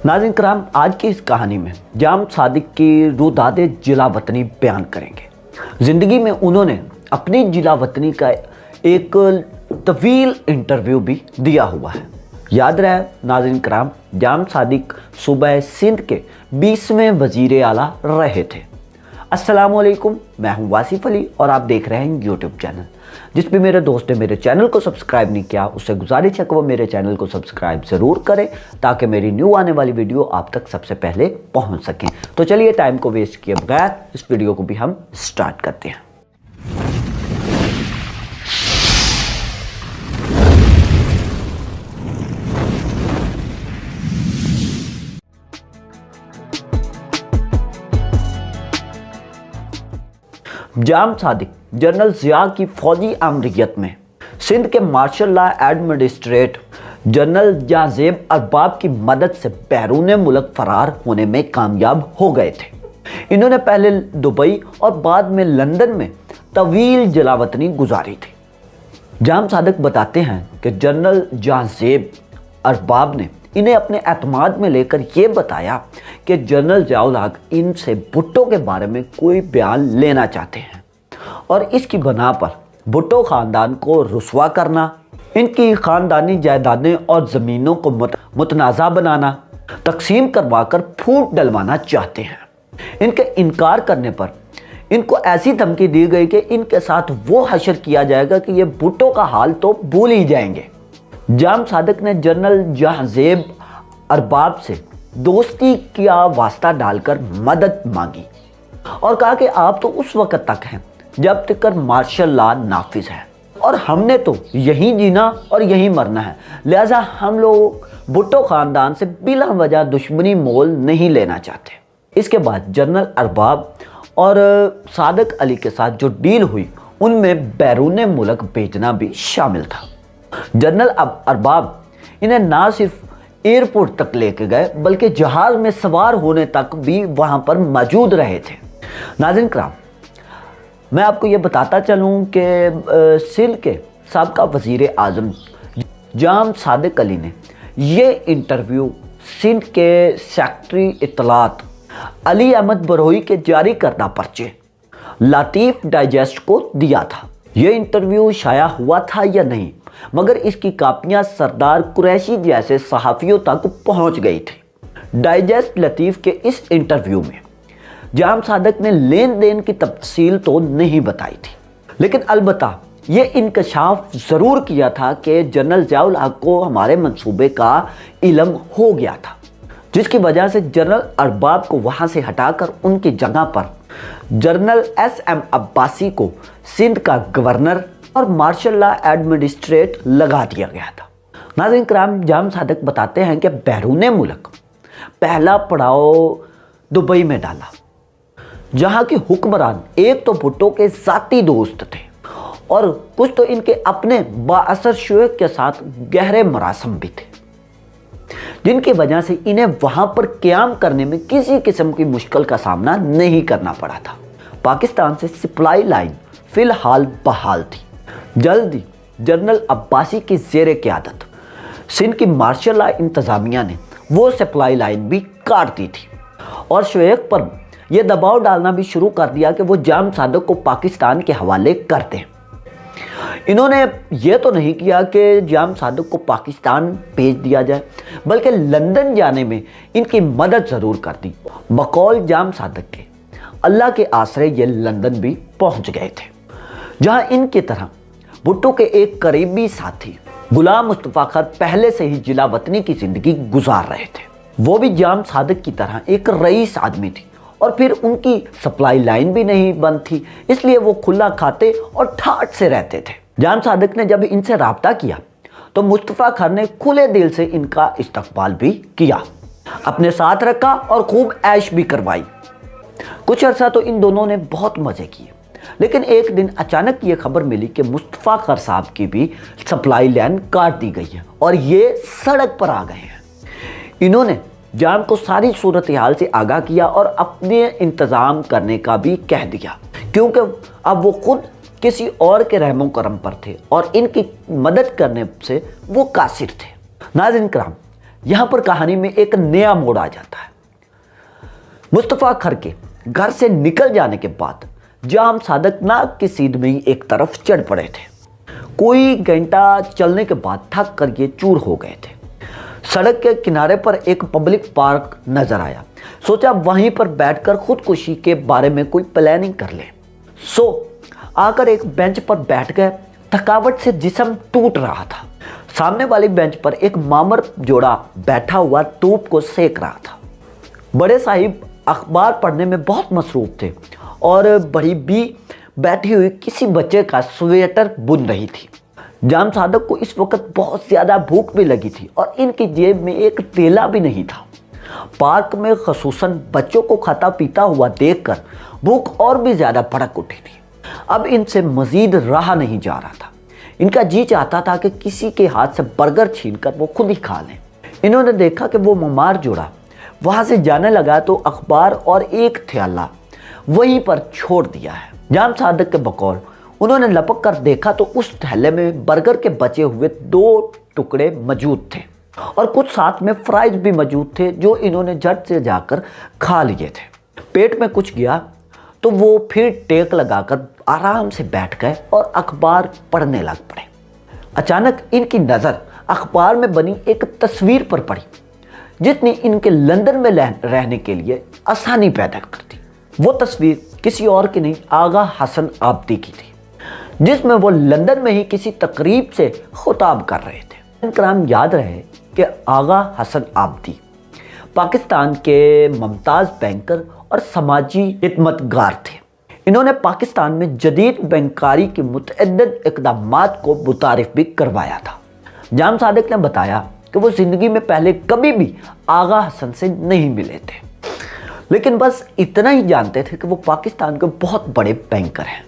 नाज़रीन कराम, आज की इस कहानी में जाम सादिक की रुदादे जिला वतनी बयान करेंगे। ज़िंदगी में उन्होंने अपनी जिला वतनी का एक तवील इंटरव्यू भी दिया हुआ है। याद रहे नाज़रीन कराम, जाम सादिक सूबा सिंध के 20वें वज़ीर आला रहे थे। अस्सलामुअलैकुम, मैं हूं वासिफ अली और आप देख रहे हैं यूट्यूब चैनल। जिस भी मेरे दोस्त ने मेरे चैनल को सब्सक्राइब नहीं किया उससे गुजारिश है कि वो मेरे चैनल को सब्सक्राइब ज़रूर करें ताकि मेरी न्यू आने वाली वीडियो आप तक सबसे पहले पहुंच सकें। तो चलिए टाइम को वेस्ट किए बगैर इस वीडियो को भी हम स्टार्ट करते हैं। जाम सादिक जनरल ज़िया की फौजी आमरीत में सिंध के martial law administrator general Jahanzeb Arbab की मदद से बैरून मुल्क फरार होने में कामयाब हो गए थे। इन्होंने पहले दुबई और बाद में लंदन में तवील जलावतनी गुजारी थी। जाम सादिक बताते हैं कि जनरल जाज़ेब अरबाब ने इन्हें अपने एतमाद में लेकर ये बताया कि जनरल ज़िया इनसे भुट्टो के बारे में कोई बयान लेना चाहते हैं और इसकी बना पर भुट्टो ख़ानदान को रुस्वा करना, इनकी ख़ानदानी जायदादें और ज़मीनों को मुतनाज़ा बनाना, तकसीम करवाकर फूट डलवाना चाहते हैं। इनके इनकार करने पर इनको ऐसी धमकी दी गई कि इनके साथ वो हशर किया जाएगा कि ये भुट्टो का हाल तो भूल ही जाएंगे। जाम सादिक ने जनरल जाज़ेब अरबाब से दोस्ती का वास्ता डालकर मदद मांगी और कहा कि आप तो उस वक़्त तक हैं जब तक मार्शल लॉ नाफिज है और हमने तो यहीं जीना और यहीं मरना है, लिहाजा हम लोग भुट्टो ख़ानदान से बिला वजह दुश्मनी मोल नहीं लेना चाहते। इसके बाद जनरल अरबाब और सादिक अली के साथ जो डील हुई उनमें बैरून मुल्क भेजना भी शामिल था। जनरल अरबाब इन्हें ना सिर्फ एयरपोर्ट तक लेके गए बल्कि जहाज़ में सवार होने तक भी वहाँ पर मौजूद रहे थे। नाज़रीन कराम, मैं आपको ये बताता चलूँ कि सिंध के साबका वज़ीर आज़म जाम सादिक अली ने ये इंटरव्यू सिंध के सेक्रेटरी इत्तलात अली अहमद बरोही के जारी करदा पर्चे लतीफ़ डाइजेस्ट को दिया था। ये इंटरव्यू शाया हुआ था या नहीं, मगर इसकी कापियाँ सरदार कुरैशी जैसे सहाफ़ियों तक पहुँच गई थी। डाइजेस्ट लतीफ़ के इस इंटरव्यू में जाम सादिक ने लेन देन की तफसील तो नहीं बताई थी, लेकिन अलबत्ता ये इंकशाफ ज़रूर किया था कि जनरल ज़िया को हमारे मंसूबे का इल्म हो गया था, जिसकी वजह से जनरल अरबाब को वहाँ से हटाकर उनकी जगह पर जनरल SM अब्बासी को सिंध का गवर्नर और मार्शल लॉ एडमिनिस्ट्रेट लगा दिया गया था। नाज़रीन कराम, जाम सादिक बताते हैं कि बैरून मुल्क पहला पड़ाव दुबई में डाला, जहाँ के हुक्मरान एक तो भुट्टो के ज़ाती दोस्त थे और कुछ तो इनके अपने बाअसर शुएख के साथ गहरे मरासम भी थे, जिनकी वजह से इन्हें वहाँ पर क़याम करने में किसी किस्म की मुश्किल का सामना नहीं करना पड़ा था। पाकिस्तान से सप्लाई लाइन फ़िलहाल बहाल थी। जल्दी जनरल अब्बासी की ज़ेर क़यादत सिंध की मार्शल लॉ इंतज़ामिया ने वो सप्लाई लाइन भी काट दी थी और शुएख पर यह दबाव डालना भी शुरू कर दिया कि वो जाम सादिक को पाकिस्तान के हवाले कर दें। इन्होंने ये तो नहीं किया कि जाम सादिक को पाकिस्तान भेज दिया जाए, बल्कि लंदन जाने में इनकी मदद ज़रूर कर दी। बकौल जाम सादिक के अल्लाह के आसरे ये लंदन भी पहुंच गए थे, जहां इनकी तरह भुट्टो के एक करीबी साथी गुलाम मुस्तफ़ा खर पहले से ही जिला वतनी की ज़िंदगी गुजार रहे थे। वो भी जाम सादिक की तरह एक रईस आदमी थी और फिर उनकी सप्लाई लाइन भी नहीं बंद थी, इसलिए वो खुला खाते और ठाठ से रहते थे। जाम सादिक ने जब इनसे राब्ता किया तो मुस्तफ़ा खर ने खुले दिल से इनका इस्तकबाल भी किया, अपने साथ रखा और खूब ऐश भी करवाई। कुछ अर्सा तो इन दोनों ने बहुत मज़े किए, लेकिन एक दिन अचानक ये खबर मिली कि मुस्तफ़ा खर साहब की भी सप्लाई लाइन काट दी गई है और ये सड़क पर आ गए हैं। इन्होंने जाम को सारी सूरत हाल से आगाह किया और अपने इंतज़ाम करने का भी कह दिया, क्योंकि अब वो खुद किसी और के रहमो करम पर थे और इनकी मदद करने से वो कासिर थे। नाज़रीन कराम, यहां पर कहानी में एक नया मोड़ आ जाता है। मुस्तफा खर के घर से निकल जाने के बाद जाम सादक नाक की सीध में ही एक तरफ चढ़ पड़े थे। कोई घंटा चलने के बाद थक कर ये चूर हो गए थे। सड़क के किनारे पर एक पब्लिक पार्क नजर आया। सोचा वहीं पर बैठकर खुदकुशी के बारे में कोई प्लानिंग कर ले। आकर एक बेंच पर बैठ गए। थकावट से जिस्म टूट रहा था। सामने वाली बेंच पर एक मामर जोड़ा बैठा हुआ धूप को सेक रहा था। बड़े साहिब अखबार पढ़ने में बहुत मसरूफ थे और बड़ी बी बैठी हुई किसी बच्चे का स्वेटर बुन रही थी। जाम सादक को इस वक्त बहुत ज़्यादा भूख भी लगी थी और इनकी जेब में एक तेला भी नहीं था। पार्क में खसूसन बच्चों को खाता पीता हुआ देखकर भूख और भी ज़्यादा भड़क उठी थी। अब इनसे मज़ीद रहा नहीं जा रहा था। इनका जी चाहता था कि किसी के हाथ से बर्गर छीनकर वो खुद ही खा लें। इन्होंने देखा कि वो ममार जोड़ा वहाँ से जाने लगा तो अखबार और एक थैला वहीं पर छोड़ दिया है। जाम सादक के बकौल उन्होंने लपक कर देखा तो उस थैले में बर्गर के बचे हुए 2 टुकड़े मौजूद थे और कुछ साथ में फ्राइज भी मौजूद थे जो इन्होंने झट से जाकर खा लिए थे। पेट में कुछ गया तो वो फिर टेक लगाकर आराम से बैठ गए और अखबार पढ़ने लग पड़े। अचानक इनकी नज़र अखबार में बनी एक तस्वीर पर पड़ी जिसने इनके लंदन में रहने के लिए आसानी पैदा कर दी। वो तस्वीर किसी और की नहीं, आगा हसन आब्दी की थी, जिसमें वो लंदन में ही किसी तकरीब से खुताब कर रहे थे। इनकराम याद रहे कि आगा हसन आब्दी पाकिस्तान के मुमताज़ बैंकर और समाजी खिदमतगार थे। इन्होंने पाकिस्तान में जदीद बैंकारी के मुतअद्दिद इक़दामात को मुतारिफ भी करवाया था। जाम सादिक ने बताया कि वो ज़िंदगी में पहले कभी भी आगा हसन से नहीं मिले थे, लेकिन बस इतना ही जानते थे कि वो पाकिस्तान के बहुत बड़े बैंकर हैं।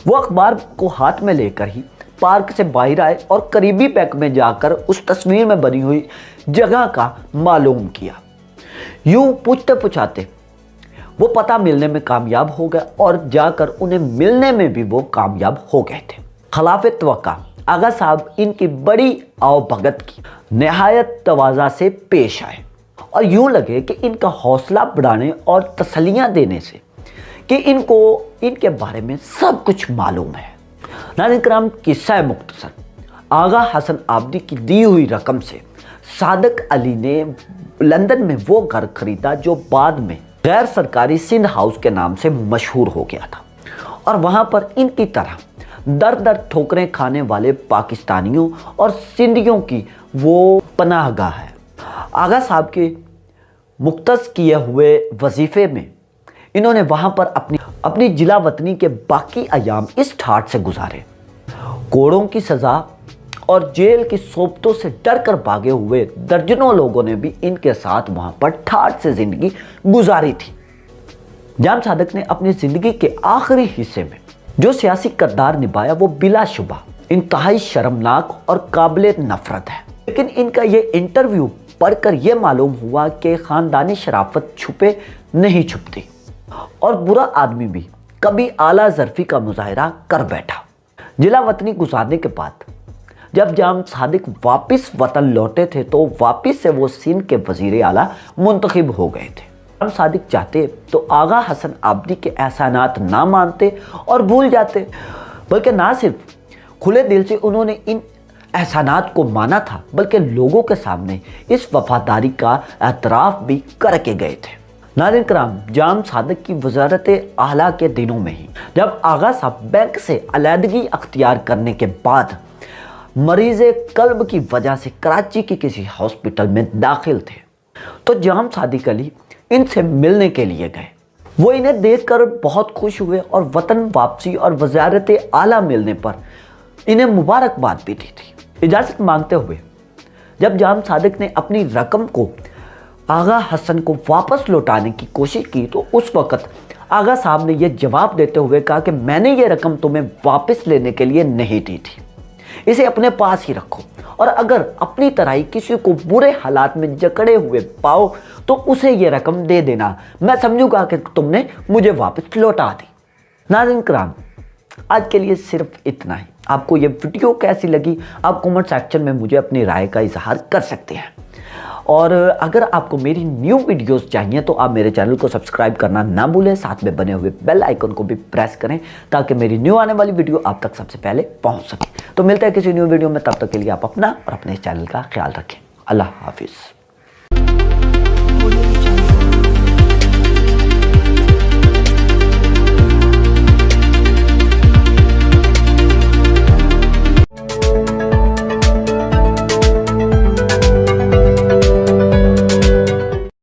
वो अखबार को हाथ में लेकर ही पार्क से बाहर आए और करीबी बैंक में जाकर उस तस्वीर में बनी हुई जगह का मालूम किया। यूं पूछते पूछाते वो पता मिलने में कामयाब हो गए और जाकर उन्हें मिलने में भी वो कामयाब हो गए थे। खिलाफ़े तवक्का आगा साहब इनकी बड़ी आवभगत की नहायत तवाज़ा से पेश आए और यूं लगे कि इनका हौसला बढ़ाने और तसल्लियाँ देने से कि इनको इनके बारे में सब कुछ मालूम है। नाज़रीन किराम, किस्सा मुख्तसर आगा हसन आब्दी की दी हुई रकम से सादक अली ने लंदन में वो घर खरीदा जो बाद में गैर सरकारी सिंध हाउस के नाम से मशहूर हो गया था और वहाँ पर इनकी तरह दर दर ठोकरें खाने वाले पाकिस्तानियों और सिंधियों की वो पनाहगाह है। आगा साहब के मुख्तस किए हुए वजीफे में इन्होंने वहाँ पर अपनी जिला वतनी के बाकी अयाम इस ठाठ से गुजारे। कोड़ों की सज़ा और जेल की सोबतों से डर कर भागे हुए दर्जनों लोगों ने भी इनके साथ वहाँ पर ठाठ से ज़िंदगी गुजारी थी। जाम सादक ने अपनी ज़िंदगी के आखिरी हिस्से में जो सियासी किरदार निभाया वो बिलाशुबा इंतहाई शर्मनाक और काबिल नफरत है। लेकिन इनका ये इंटरव्यू पढ़कर यह मालूम हुआ कि ख़ानदानी शराफत छुपे नहीं छुपती और बुरा आदमी भी कभी आला ज़र्फ़ी का मुजाहरा कर बैठा। जिला वतनी गुजारने के बाद जब जाम सादिक वापस वतन लौटे थे तो वापस से वो सिंध के वज़ीर आला मुंतखब हो गए थे। जाम सादिक चाहते तो आगा हसन आब्दी के एहसानात ना मानते और भूल जाते, बल्कि ना सिर्फ खुले दिल से उन्होंने इन एहसानात को माना था बल्कि लोगों के सामने इस वफादारी का एतराफ़ भी करके गए थे। नाज़रीन किराम, जाम सादिक की वज़ारत आला के दिनों में ही जब आगा साहब बैंक से अलहदगी अख्तियार करने के बाद मरीज़ कल्ब की वजह से कराची की किसी हॉस्पिटल में दाखिल थे तो जाम सादिक अली इनसे मिलने के लिए गए। वो इन्हें देखकर बहुत खुश हुए और वतन वापसी और वज़ारत आला मिलने पर इन्हें मुबारकबाद भी दी थी। इजाज़त मांगते हुए जब जाम सादिक ने अपनी रकम को आगा हसन को वापस लौटाने की कोशिश की तो उस वक़्त आगा साहब ने यह जवाब देते हुए कहा कि मैंने ये रकम तुम्हें वापस लेने के लिए नहीं दी थी, इसे अपने पास ही रखो और अगर अपनी तरह ही किसी को बुरे हालात में जकड़े हुए पाओ तो उसे ये रकम दे देना, मैं समझूंगा कि तुमने मुझे वापस लौटा दी। नाज़रीन किराम, आज के लिए सिर्फ इतना ही। आपको ये वीडियो कैसी लगी आप कमेंट सेक्शन में मुझे अपनी राय का इजहार कर सकते हैं اور اگر آپ کو میری نیو ویڈیوز چاہیے تو آپ میرے چینل کو سبسکرائب کرنا نہ بھولیں، ساتھ میں بنے ہوئے بیل آئیکن کو بھی پریس کریں تاکہ میری نیو آنے والی ویڈیو آپ تک سب سے پہلے پہنچ سکے۔ تو ملتے ہیں کسی نیو ویڈیو میں، تب تک کے لیے آپ اپنا اور اپنے چینل کا خیال رکھیں۔ اللہ حافظ۔